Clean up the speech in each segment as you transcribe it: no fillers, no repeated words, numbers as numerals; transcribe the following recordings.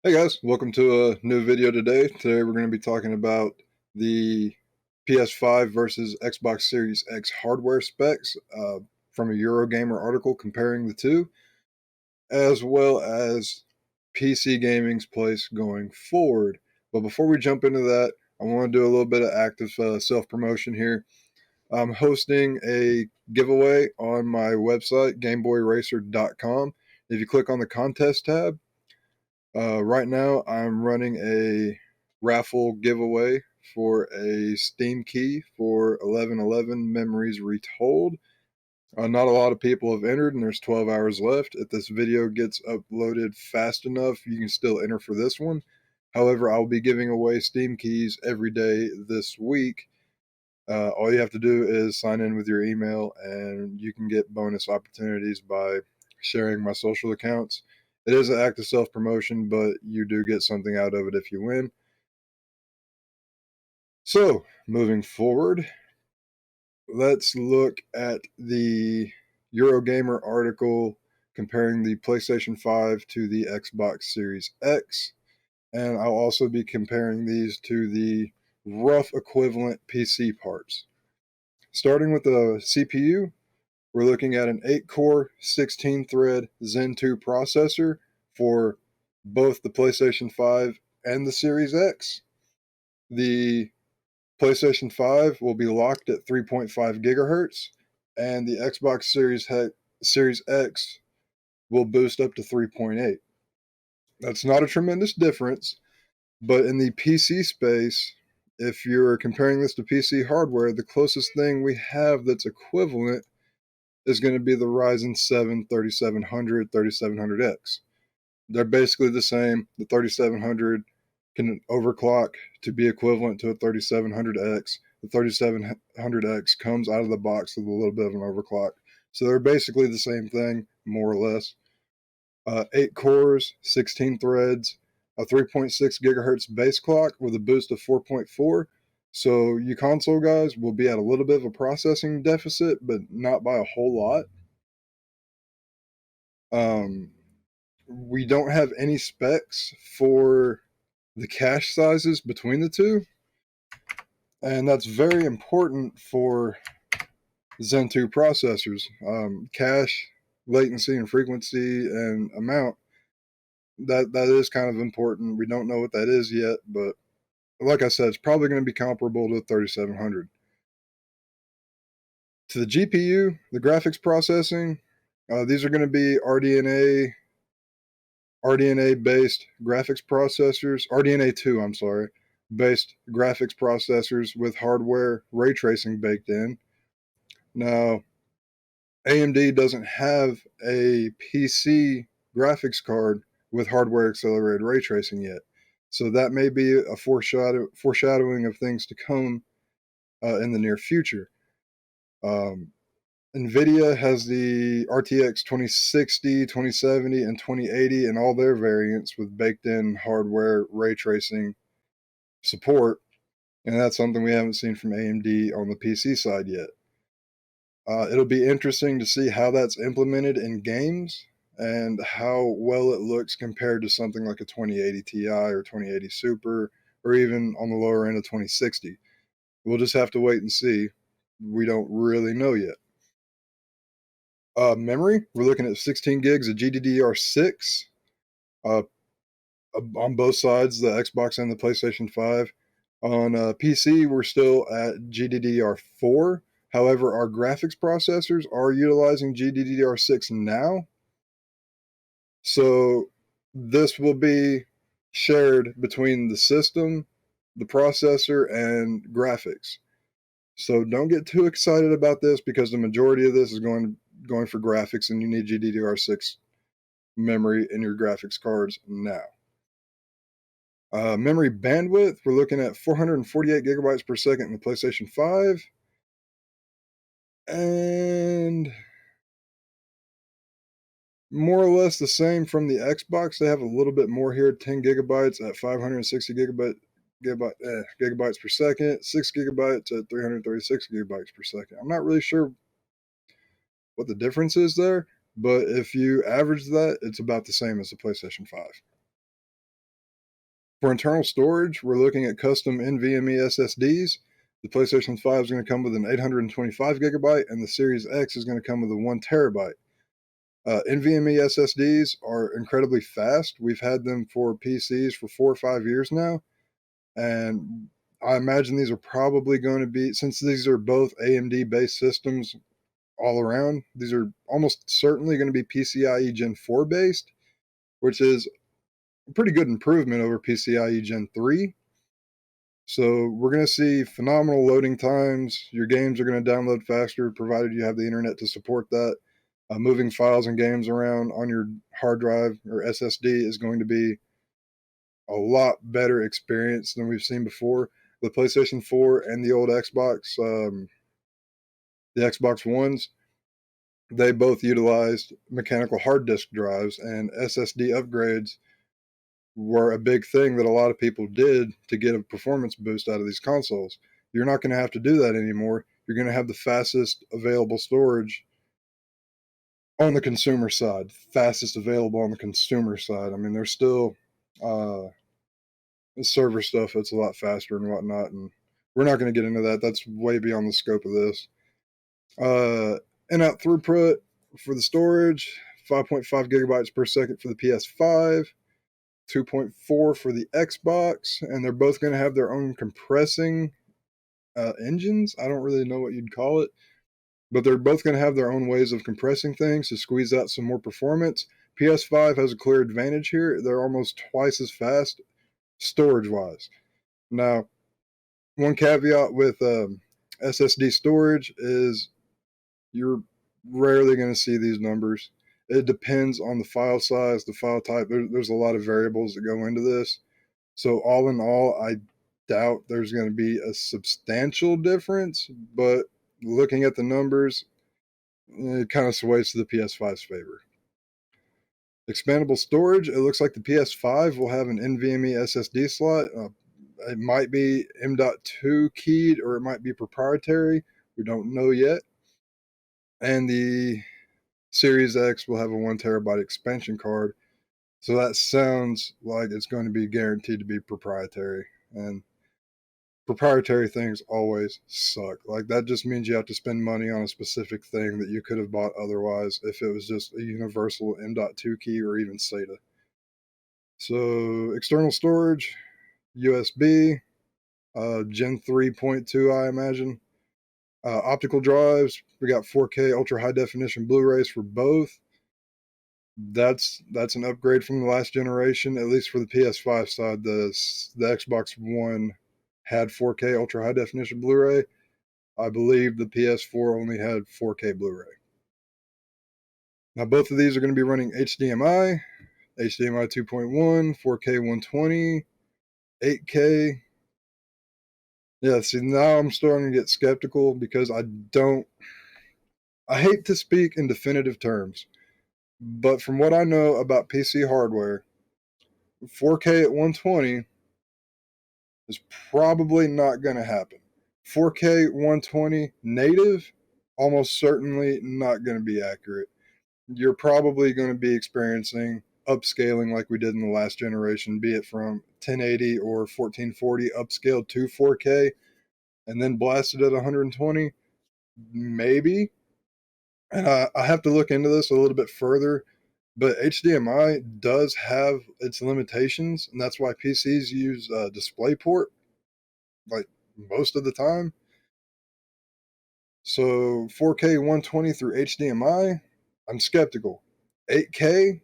Hey guys, welcome to a new video today. Today we're going to be talking about the PS5 versus Xbox Series X hardware specs from a EuroGamer article comparing the two, as well as PC gaming's place going forward. But before we jump into that, I want to do a little bit of active self-promotion here. I'm hosting a giveaway on my website, GameBoyRacer.com. If you click on the contest tab, right now, I'm running a raffle giveaway for a Steam key for 1111 Memories Retold. Not a lot of people have entered, and there's 12 hours left. If this video gets uploaded fast enough, you can still enter for this one. However, I'll be giving away Steam keys every day this week. All you have to do is sign in with your email, and you can get bonus opportunities by sharing my social accounts. It is an act of self promotion, but you do get something out of it if you win. So, moving forward, let's look at the EuroGamer article comparing the PlayStation 5 to the Xbox Series X. And I'll also be comparing these to the rough equivalent PC parts. Starting with the CPU, we're looking at an 8-core, 16-thread Zen 2 processor for both the PlayStation 5 and the Series X. The PlayStation 5 will be locked at 3.5 gigahertz, and the Xbox Series X will boost up to 3.8. That's not a tremendous difference, but in the PC space, if you're comparing this to PC hardware, the closest thing we have that's equivalent is going to be the Ryzen 7 3700X. They're basically the same. The 3700 can overclock to be equivalent to a 3700X. The 3700X comes out of the box with a little bit of an overclock. So they're basically the same thing, more or less. 8 cores, 16 threads, a 3.6 gigahertz base clock with a boost of 4.4. So you console guys will be at a little bit of a processing deficit, but not by a whole lot. We don't have any specs for the cache sizes between the two, and that's very important for Zen 2 processors. Cache, latency, and frequency and amount, that is kind of important. We don't know what that is yet, but like I said, it's probably going to be comparable to 3700. To the GPU, the graphics processing, these are going to be RDNA based graphics processors, RDNA 2, I'm sorry, based graphics processors with hardware ray tracing baked in. Now, AMD doesn't have a PC graphics card with hardware accelerated ray tracing yet. So that may be a foreshadowing of things to come in the near future. NVIDIA has the RTX 2060, 2070, and 2080 and all their variants with baked in hardware ray tracing support. And that's something we haven't seen from AMD on the PC side yet. It'll be interesting to see how that's implemented in games and how well it looks compared to something like a 2080 Ti or 2080 Super, or even on the lower end of 2060. We'll just have to wait and see. We don't really know yet. Memory, we're looking at 16 gigs of GDDR6 uh, on both sides, the Xbox and the PlayStation 5. On PC, we're still at GDDR4. However, our graphics processors are utilizing GDDR6 now. So this will be shared between the system, the processor, and graphics. So don't get too excited about this because the majority of this is going for graphics, and you need GDDR6 memory in your graphics cards now. Memory bandwidth, we're looking at 448 gigabytes per second in the PlayStation 5. And more or less the same from the Xbox. They have a little bit more here, 10 gigabytes at 560 gigabytes per second, 6 gigabytes at 336 gigabytes per second. I'm not really sure what the difference is there, but if you average that, it's about the same as the PlayStation 5. For internal storage, we're looking at custom NVMe SSDs. The PlayStation 5 is going to come with an 825 gigabyte, and the Series X is going to come with a 1 terabyte. NVMe SSDs are incredibly fast. We've had them for PCs for 4 or 5 years now, and I imagine these are probably going to be, since these are both AMD based systems all around, these are almost certainly going to be PCIe Gen 4 based, which is a pretty good improvement over PCIe Gen 3. So we're going to see phenomenal loading times. Your games are going to download faster, provided you have the internet to support that. Moving files and games around on your hard drive or SSD is going to be a lot better experience than we've seen before. The PlayStation 4 and the old Xbox, the Xbox Ones, they both utilized mechanical hard disk drives, and SSD upgrades were a big thing that a lot of people did to get a performance boost out of these consoles. You're not going to have to do that anymore. You're going to have the fastest available storage on the consumer side, fastest available on the consumer side. I mean, there's still uh, server stuff that's a lot faster and whatnot, and we're not going to get into that. That's way beyond the scope of this. In-out throughput for the storage, 5.5 gigabytes per second for the PS5, 2.4 for the Xbox, and they're both going to have their own compressing engines. I don't really know what you'd call it, but they're both going to have their own ways of compressing things to squeeze out some more performance. PS5 has a clear advantage here. They're almost twice as fast storage wise. Now, one caveat with SSD storage is you're rarely going to see these numbers. It depends on the file size, the file type. There's a lot of variables that go into this. So, all in all, I doubt there's going to be a substantial difference, but looking at the numbers, it kind of sways to the PS5's favor. Expandable storage, it looks like the PS5 will have an NVMe SSD slot. It might be M.2 keyed or it might be proprietary. We don't know yet. And the Series X will have a 1 terabyte expansion card. So that sounds like it's going to be guaranteed to be proprietary. And proprietary things always suck. Like, that just means you have to spend money on a specific thing that you could have bought otherwise if it was just a universal M.2 key or even SATA. So, external storage, USB, Gen 3.2, I imagine. Optical drives, we got 4K ultra high definition Blu-rays for both. That's an upgrade from the last generation, at least for the PS5 side. The Xbox One had 4K ultra high definition Blu-ray. I believe the PS4 only had 4K Blu-ray. Now both of these are going to be running HDMI, HDMI 2.1, 4K 120, 8K. Yeah, see, now I'm starting to get skeptical because I hate to speak in definitive terms, but from what I know about PC hardware, 4K at 120 is probably not going to happen. 4K 120 native, almost certainly not going to be accurate. You're probably going to be experiencing upscaling like we did in the last generation, be it from 1080 or 1440 upscaled to 4K and then blasted at 120. Maybe. And I have to look into this a little bit further, but HDMI does have its limitations, and that's why PCs use DisplayPort like most of the time. So 4K 120 through HDMI, I'm skeptical. 8K,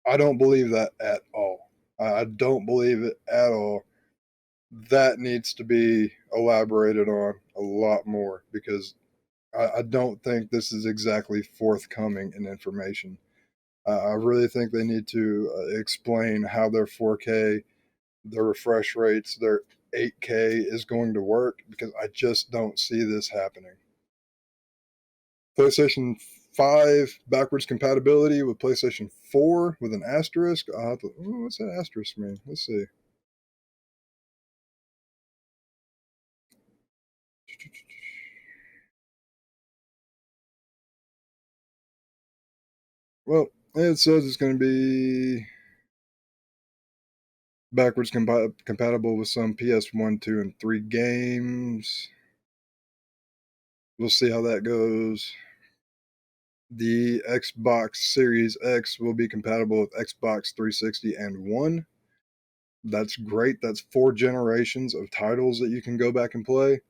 I don't believe that at all. I don't believe it at all. That needs to be elaborated on a lot more because I don't think this is exactly forthcoming in information. I really think they need to explain how their 4K, their refresh rates, their 8K is going to work because I just don't see this happening. PlayStation 5 backwards compatibility with PlayStation 4 with an asterisk. What's that asterisk mean? Let's see. Well, it says it's going to be backwards compatible with some PS1, 2, and 3 games. We'll see how that goes. The Xbox Series X will be compatible with Xbox 360 and One. That's great. That's 4 generations of titles that you can go back and play.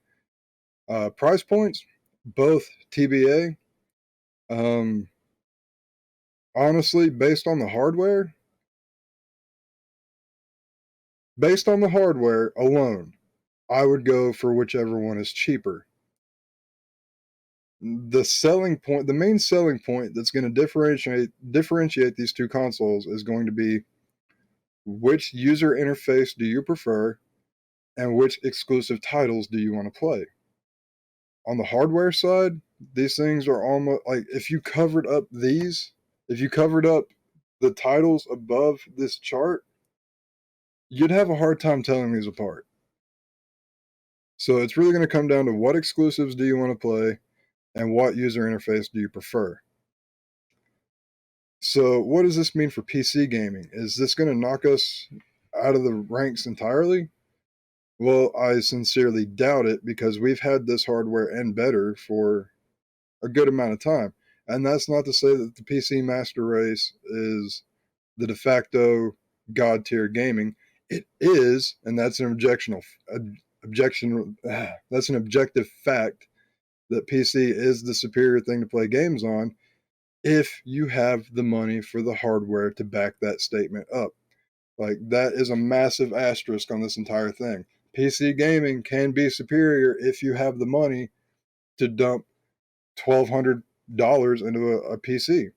Price points, both TBA. Honestly, based on the hardware alone, I would go for whichever one is cheaper. The main selling point that's going to differentiate these two consoles is going to be which user interface do you prefer and which exclusive titles do you want to play. On the hardware side, these things are almost like if you covered up the titles above this chart, you'd have a hard time telling these apart. So it's really going to come down to what exclusives do you want to play and what user interface do you prefer. So what does this mean for PC gaming? Is this going to knock us out of the ranks entirely? Well, I sincerely doubt it because we've had this hardware and better for a good amount of time. And that's not to say that the PC master race is the de facto god tier gaming. It is, and that's an that's an objective fact that PC is the superior thing to play games on if you have the money for the hardware to back that statement up. Like, that is a massive asterisk on this entire thing. PC gaming can be superior if you have the money to dump $1,200 into a PC.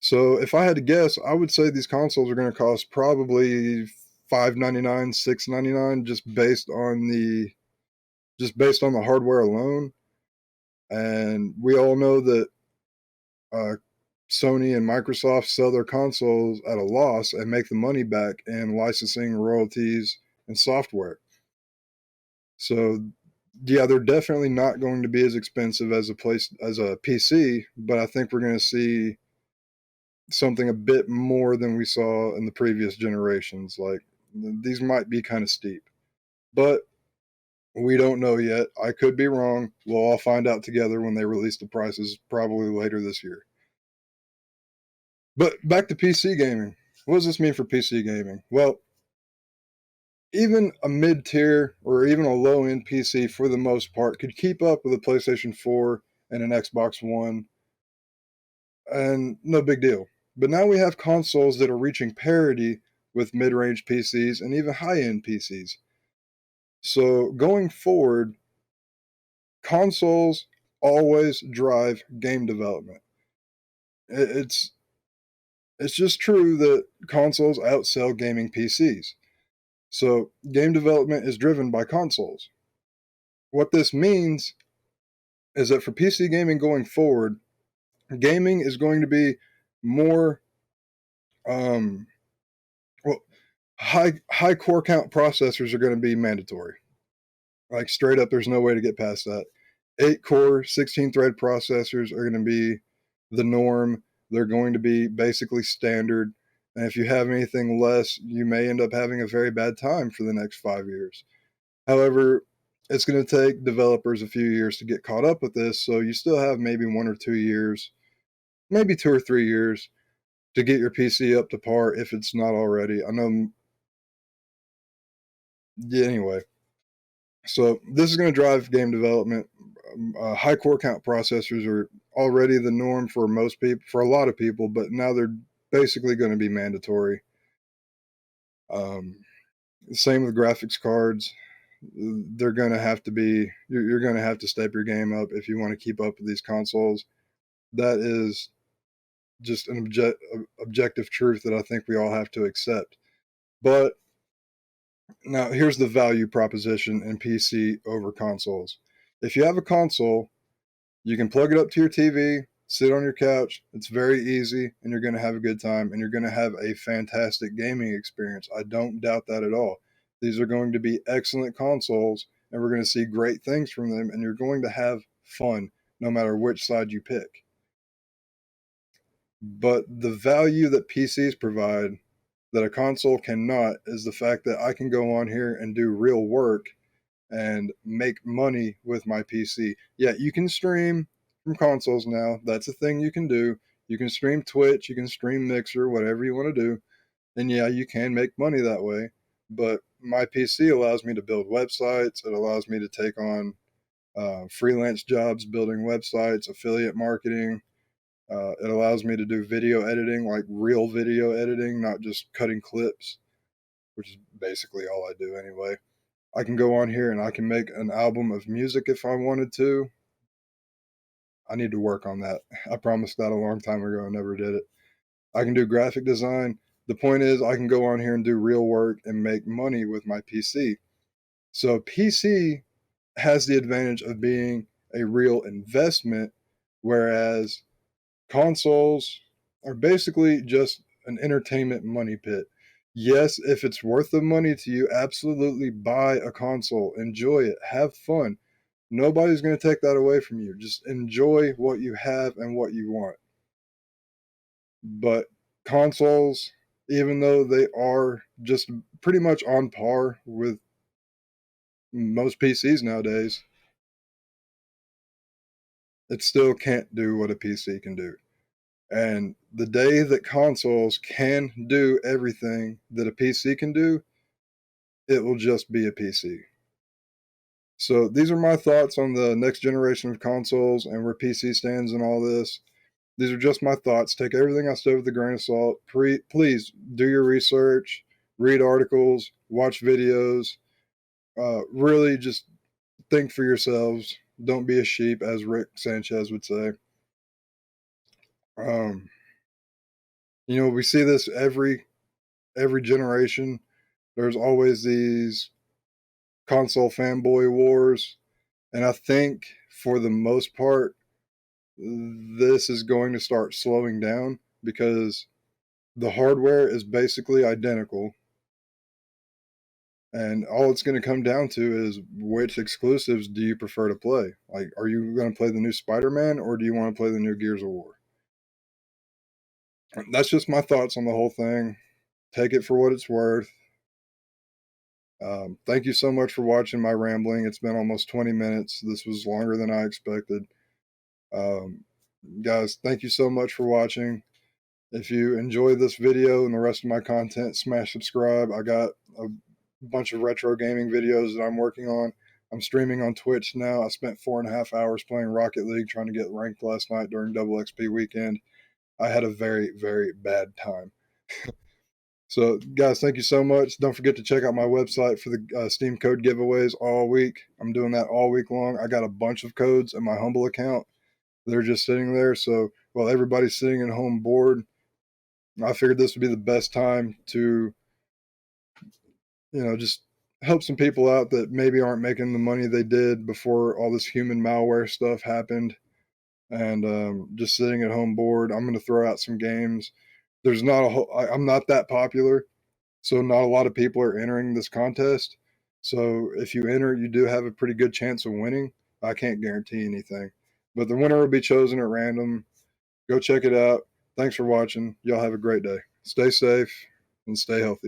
So if I had to guess, I would say these consoles are going to cost probably $599, $699, just based on the hardware alone. And we all know that uh, Sony and Microsoft sell their consoles at a loss and make the money back in licensing, royalties, and software. So yeah, they're definitely not going to be as expensive as a PC, but I think we're going to see something a bit more than we saw in the previous generations. Like, these might be kind of steep, but we don't know yet. I could be wrong. We'll all find out together when they release the prices, probably later this year. But back to PC gaming. What does this mean for PC gaming? Well, even a mid tier or even a low end PC for the most part could keep up with a PlayStation 4 and an Xbox One, and no big deal. But now we have consoles that are reaching parity with mid range PCs and even high end PCs. So going forward, consoles always drive game development. It's it's just true that consoles outsell gaming PCs. So game development is driven by consoles. What this means is that for PC gaming going forward, gaming is going to be more um, well, high core count processors are going to be mandatory. Like, straight up, there's no way to get past that. 8 core, 16 thread processors are going to be the norm. They're going to be basically standard. And if you have anything less, you may end up having a very bad time for the next 5 years. However, it's going to take developers a few years to get caught up with this. So you still have maybe 1 or 2 years, maybe 2 or 3 years to get your PC up to par if it's not already. I know. Yeah, anyway, so this is going to drive game development. High core count processors are already the norm for most people, for a lot of people, but now they're basically going to be mandatory. Um, Same with graphics cards. They're going to have to be. You're going to have to step your game up if you want to keep up with these consoles. That is just an objective truth that I think we all have to accept. But now here's the value proposition in PC over consoles. If you have a console, you can plug it up to your TV, sit on your couch. It's very easy, and you're going to have a good time, and you're going to have a fantastic gaming experience. I don't doubt that at all. These are going to be excellent consoles, and we're going to see great things from them, and you're going to have fun no matter which side you pick. But the value that PCs provide, that a console cannot is the fact that I can go on here and do real work and make money with my PC. Yeah, you can stream from consoles now. That's a thing you can do. You can stream Twitch, you can stream Mixer, whatever you want to do. And yeah, you can make money that way. But my PC allows me to build websites. It allows me to take on freelance jobs building websites, affiliate marketing. It allows me to do video editing, like real video editing, not just cutting clips, which is basically all I do anyway. I can go on here and I can make an album of music if I wanted to. I need to work on that. I promised that a long time ago and never did it. I can do graphic design. The point is, I can go on here and do real work and make money with my PC. So, PC has the advantage of being a real investment, whereas consoles are basically just an entertainment money pit. Yes, if it's worth the money to you, absolutely buy a console, enjoy it, have fun. Nobody's going to take that away from you. Just enjoy what you have and what you want. But consoles, even though they are just pretty much on par with most PCs nowadays, it still can't do what a PC can do. And the day that consoles can do everything that a PC can do, it will just be a PC. So these are my thoughts on the next generation of consoles and where PC stands in all this. These are just my thoughts. Take everything I said with a grain of salt. Please do your research, read articles, watch videos. Really just think for yourselves. Don't be a sheep, as Rick Sanchez would say. Um, we see this every generation. There's always these console fanboy wars, and I think for the most part, this is going to start slowing down because the hardware is basically identical, and all it's going to come down to is which exclusives do you prefer to play? Like, are you going to play the new Spider-Man or do you want to play the new Gears of War? That's just my thoughts on the whole thing. Take it for what it's worth. Thank you so much for watching my rambling. It's been almost 20 minutes. This was longer than I expected. Um, Guys, thank you so much for watching. If you enjoyed this video and the rest of my content, smash subscribe. I got a bunch of retro gaming videos that I'm working on. I'm streaming on Twitch now. I spent 4.5 hours playing Rocket League trying to get ranked last night during Double XP weekend. I had a very, very bad time. So, guys, thank you so much. Don't forget to check out my website for the Steam code giveaways all week. I'm doing that all week long. I got a bunch of codes in my Humble account. They're just sitting there. So, while everybody's sitting at home bored, I figured this would be the best time to, just help some people out that maybe aren't making the money they did before all this human malware stuff happened. And just sitting at home bored, I'm going to throw out some games. There's not a whole, I'm not that popular. So not a lot of people are entering this contest. So if you enter, you do have a pretty good chance of winning. I can't guarantee anything. But the winner will be chosen at random. Go check it out. Thanks for watching. Y'all have a great day. Stay safe and stay healthy.